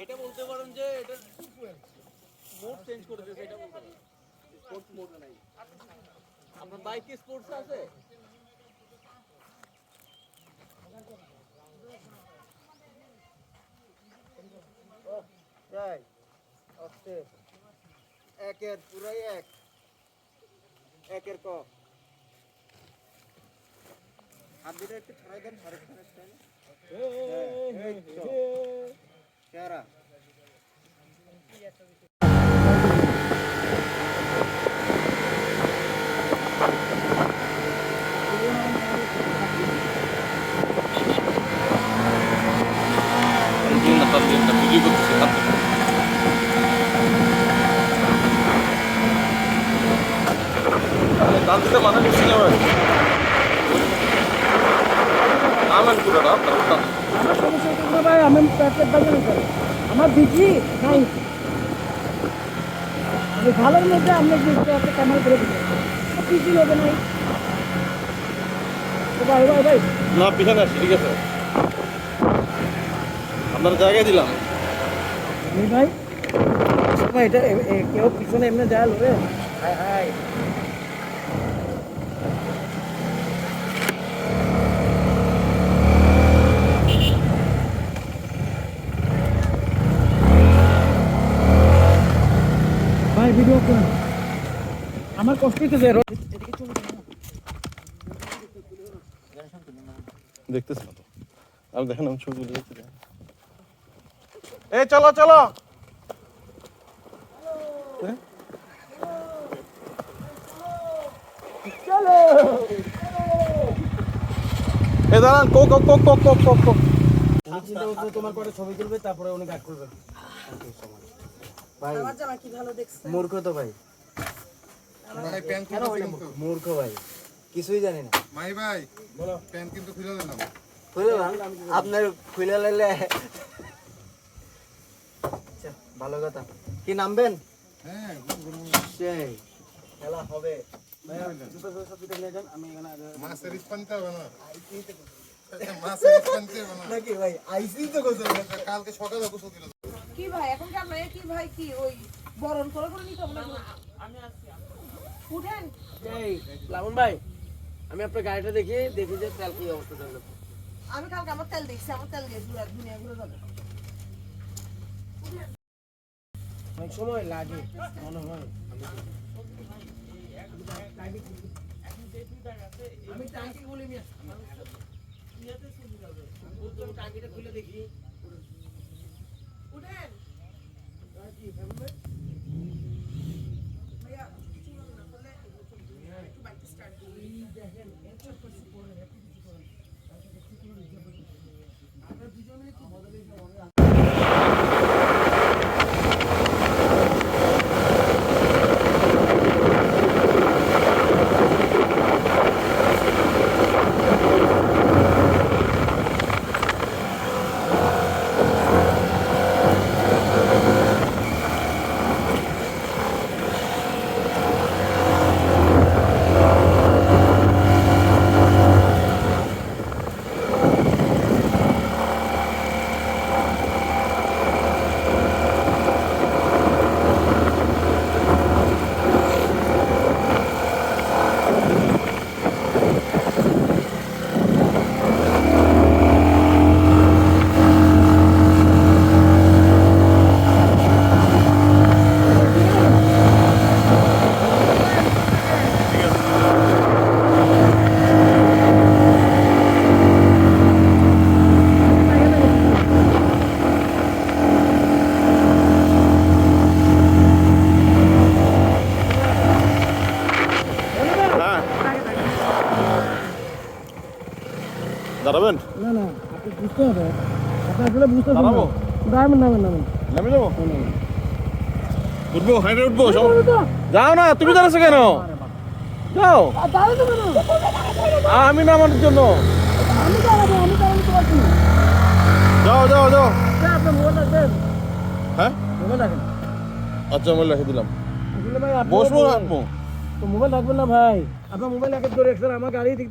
এটা বলতে পারেন যে এটা মোড চেঞ্জ করে দিয়েছে, এটা বলতে পারেন স্পোর্টস মোড নাই। আপনার বাইকে স্পোর্টস আছে? যাই আস্তে একের পুরাই একের ক হাত দুটো একটু ছড়াই দেন শাহরুখ খানের স্টাইলে। চেহারা আমার দিচ্ছি নাই আমি ভালোর মধ্যে আমরা একটা কামাল করে দিচ্ছি কিছু হবে নাই। ভাই ভাই ভাই না পিছনে আসি, ঠিক আছে আপনার জায়গায় দিলাম ভাই ভাই এটা কেউ পিছনে এমনি যায় রে। হাই হাই ভাই ভিডিও করেন, আমার কষ্ট হইতেছে। দেখতেছি না তো, আমি দেখেন আমি ছবি তুলে দেখতে। এই চলো চলো, এ দাঁড়ান, Coke Coke Coke Coke Coke Coke Coke. তোমার পরে ছবি তুলবে, তারপরে উনি গাট করবে। ভাই মূর্খ তো ভাই, মূর্খ ভাই, কিছুই জানি না। মাই ভাই বলো, প্যান্ট কিন্তু খুলে দেন না। খুলে আপনার খুলে লাইলে ভালো কথা। কি নামবেন? হ্যাঁ সেই খেলা হবে। মাছের স্পানতে হবে না, মাছের স্পানতে হবে না নাকি ভাই? আইসি তো গোসল কালকে সকালে গোসল দিল। কি ভাই এখন কি আপনার কি ভাই কি ওই বরণ করে নিতে হবে না? আমি আসছি, উঠেন। এই লাবণ ভাই, আমি আপনার গাড়িটা দেখি যে তেল কি অবস্থা চললো। আমি কালকে আমার তেল দেখছি, আমার তেল দিয়ে ঘুরে দুনিয়া ঘুরে যাবে। অনেক সময় লাগে মনে হয়। আমি টাঙ্কি খুলে নিয়ে টাঙ্কিটা খুলে দেখি। উঠেন ভাইয়া, চলুন না তাহলে একটু বাইক স্টার্ট করি। দেখেন এত কিছু করে এত কিছু করেন আমরা দুজনে একটু বদলে দাঁড়াবেন? না না, আপনি বুঝতে হবে, আপনি আসলে বুঝতে নামেন নামেন নামেন নামে যাবো, উঠবো, হাইটে উঠবো সব। যাও না, তুমি দাঁড়াচ্ছ কেন? যাও। আমি নামানোর জন্য। যাও যাও যাও। হ্যাঁ আচ্ছা, মোবাইল রেখে দিলাম। বসবো রাখবো। তো মোবাইল রাখবেন না ভাই, আপনার মোবাইল একে ধরে রাখছেন, আমার গাড়ি দিক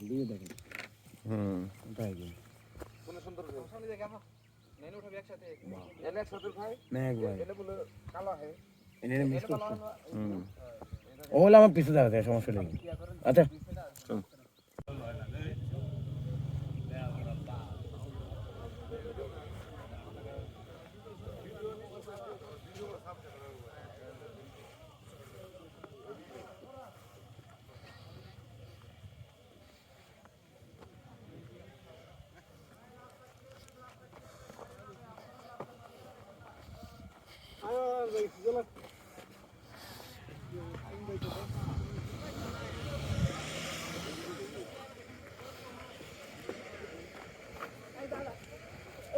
দিয়ে দেখেন। ও হলে আমার পিছু দাঁড়াতে সমস্যা নেই। আচ্ছা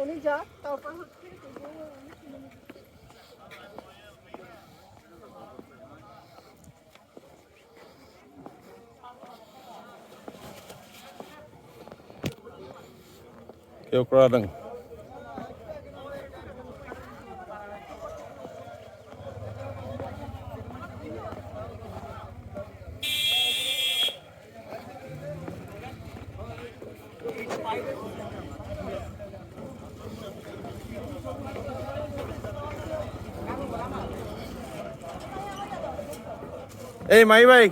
উনি যা তারপর হচ্ছে কেউ করাদাং। এই মাই ভাই,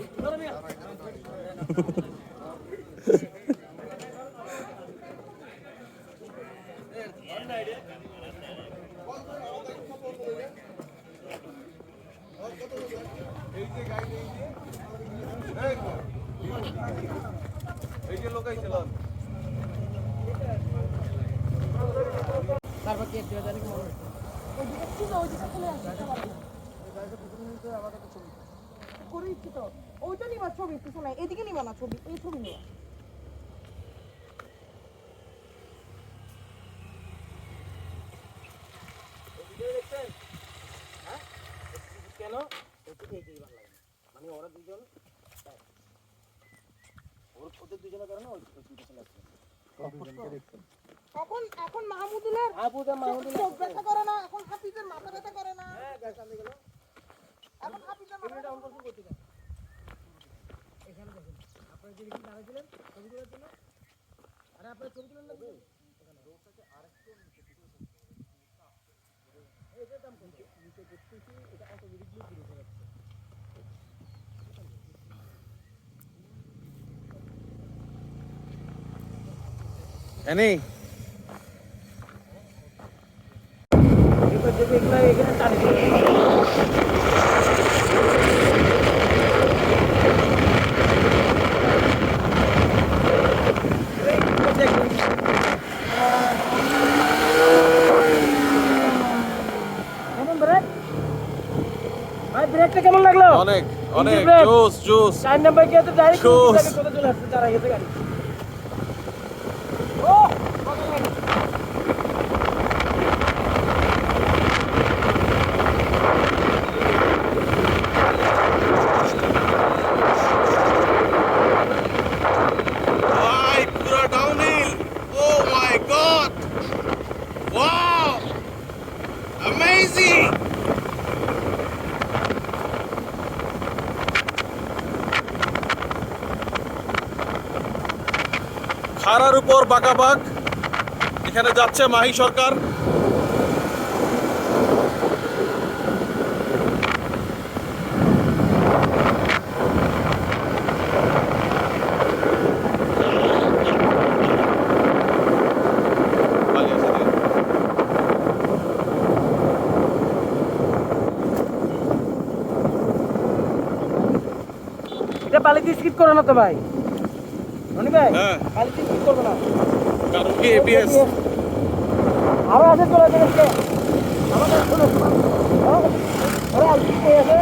করে ইচ্ছি তো ওইটা নিবা ছবি কিছু নাই, এদিকে নিবা না ছবি, এই ছবি নিবা। কেন মানে ওরা দুজন ওদের দুজনের কারণে এখন এখন মাহমুদুলের চোখ ব্যথা করে না, এখন হাফিজের মাথা ব্যথা করে না, এখন হাফিজের মাথা ব্যথা করে না। এখানে দেখুন আপনারা যে দেখি দাঁড়িয়েছিলেন ছবি তোলার জন্য, আরে আপনারা ছবি তুলেন না এখানে রোডটাতে আরেকটু এটা দাম কত নিচে দেখতেছি, এটা অটোমেটিকলি ঘুরে যাচ্ছে। এনি এখানে টানে কেমন লাগলো? অনেক অনেক জোস জোস। 4 নাম্বার কে তো ডাইরেক্ট Shoes. কোথায় চলে আসছে, দাঁড়া গেছে গাড়ি। ভাই পুরো ডাউনহিল। ও মাই গড, ওয়াও, অ্যামেজিং। খাড়ার উপর বাঁকাবাঁক, এখানে যাচ্ছে মাহি সরকার। কিন্তু স্কিপ করো না তো ভাই রনি ভাই হ্যাঁ খালি স্কিপ করবে না কারণ কি এবিএস আরো আছে চলে যাচ্ছে আমাদের শোনো আরে আর কি আছে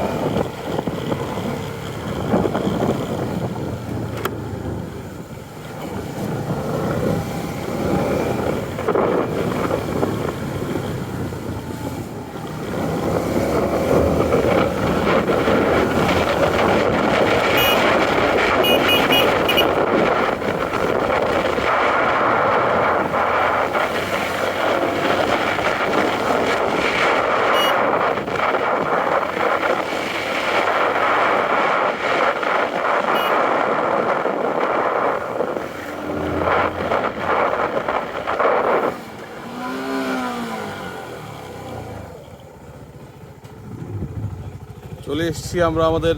চলে এসেছি আমরা আমাদের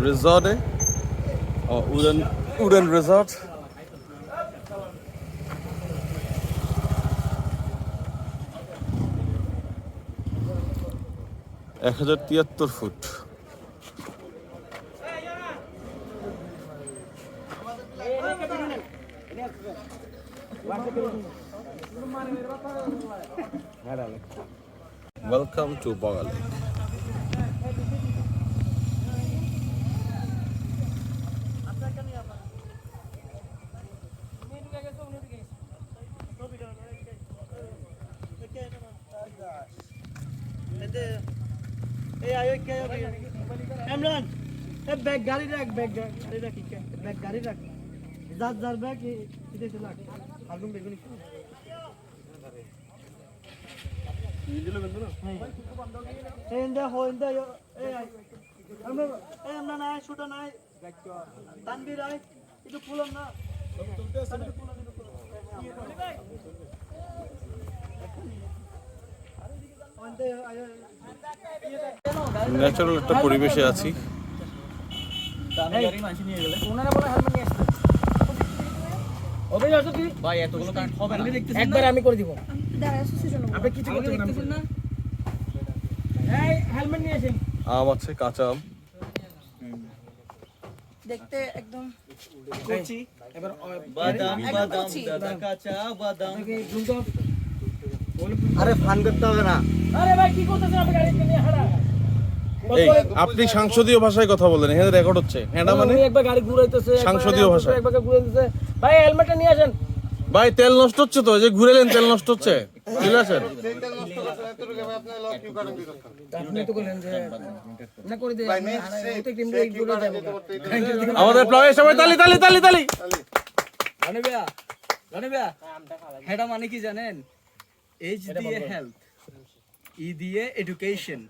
রিসর্টে wooden resort foot welcome to Boga lake Imran A bag গাড়ি রাখ ব্যাগ গাড়ি রাখ কি ব্যাগ গাড়ি রাখ যার ব্যাগ এদিকে রাখ আলবম বেগুনি এই ইন্দা হো ইন্দা এই আমরা নাই ছোট নাই তানবীর আই একটু ফুলন না ন্যাচারাল একটা পরিবেশে আছি ওনারা বলে হেলমেট নিয়ে আসতে ওবে আসো তুই ভাই এতগুলো কারেন্ট হবে না একবার আমি করে দিব দাঁড়া সুজন আপনি কিছু করতে পারবেন না এই হেলমেট নিয়ে আসেন আম আছে কাঁচা আম দেখতে একদম কচি এবার বাদাম একদম বাদাম কচি। দাদা কাঁচা বাদাম আরে ফান করতে হবে না আরে ভাই কি করতেছেন আপনি গাড়ি নিয়ে হারা এই আপনি সংসদীয় ভাষায় কথা বলেন এখানে রেকর্ড হচ্ছে হ্যাঁ মানে উনি একবার গাড়ি ঘুরাইতেছে সংসদীয় ভাষা। একবার ঘুরাইতেছে ভাই হেলমেটটা নিয়ে আসেন ভাই তেল নষ্ট হচ্ছে তো এই যে ঘুরেলেন তেল নষ্ট হচ্ছে ঠিক আছে সেইটা নষ্ট করছে এতটুকু ভাই আপনি লক কিউ কাটেন দিতে আপনি তো বলেন যে না করে দে ভাই আমি নেই হারা- সেই ওতে টিম সেই দিয়ে কিউ ঘুরে কাটেন যাবো দিতে করতে আমাদের প্লাবে সবাই তালি তালি তালি তালি রানি ভাইয়া হেডা মানে কি জানেন এইচ দিয়ে হেলথ ই দিয়ে এডুকেশন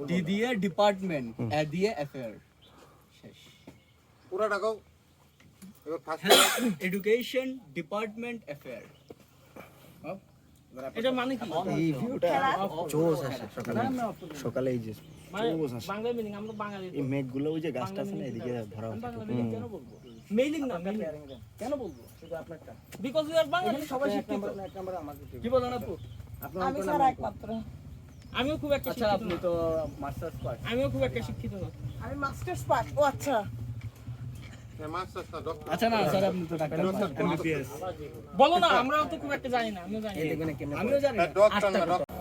ডি দিয়ে ডিপার্টমেন্ট এ দিয়ে অ্যাফেয়ার পুরো টাকাও এবার ফার্স্ট এডুকেশন ডিপার্টমেন্ট অ্যাফেয়ার এটা মানে কি এই ভিউটা জোস আসে সকালে এই যে মানে বাংলা মিনিং আমরা বাঙালি এই মেঘগুলো ওই যে গাছটা আছে না এদিকে ধরা বাংলা মিনিং কেন বলবো মেইলিং না কেন বলবো শুধু আপনারটা বিকজ উই আর বাঙালি সবাই শিক্ষিত কি বলেন আপু আমি ছাড়া একমাত্র আমিও খুব একটা আচ্ছা শিক্ষিত আপনি না। তো মাস্টার্স পাস আমিও খুব একটা শিক্ষিত না আমি মাস্টার্স পাস ও আচ্ছা মাস্টার্স না ডক্টর আচ্ছা না স্যার আপনি তো ডাক্তার এমবিবিএস বলো না আমরাও তো খুব একটা জানি না আমিও জানি না আমিও জানি না ডক্টর না ডক্টর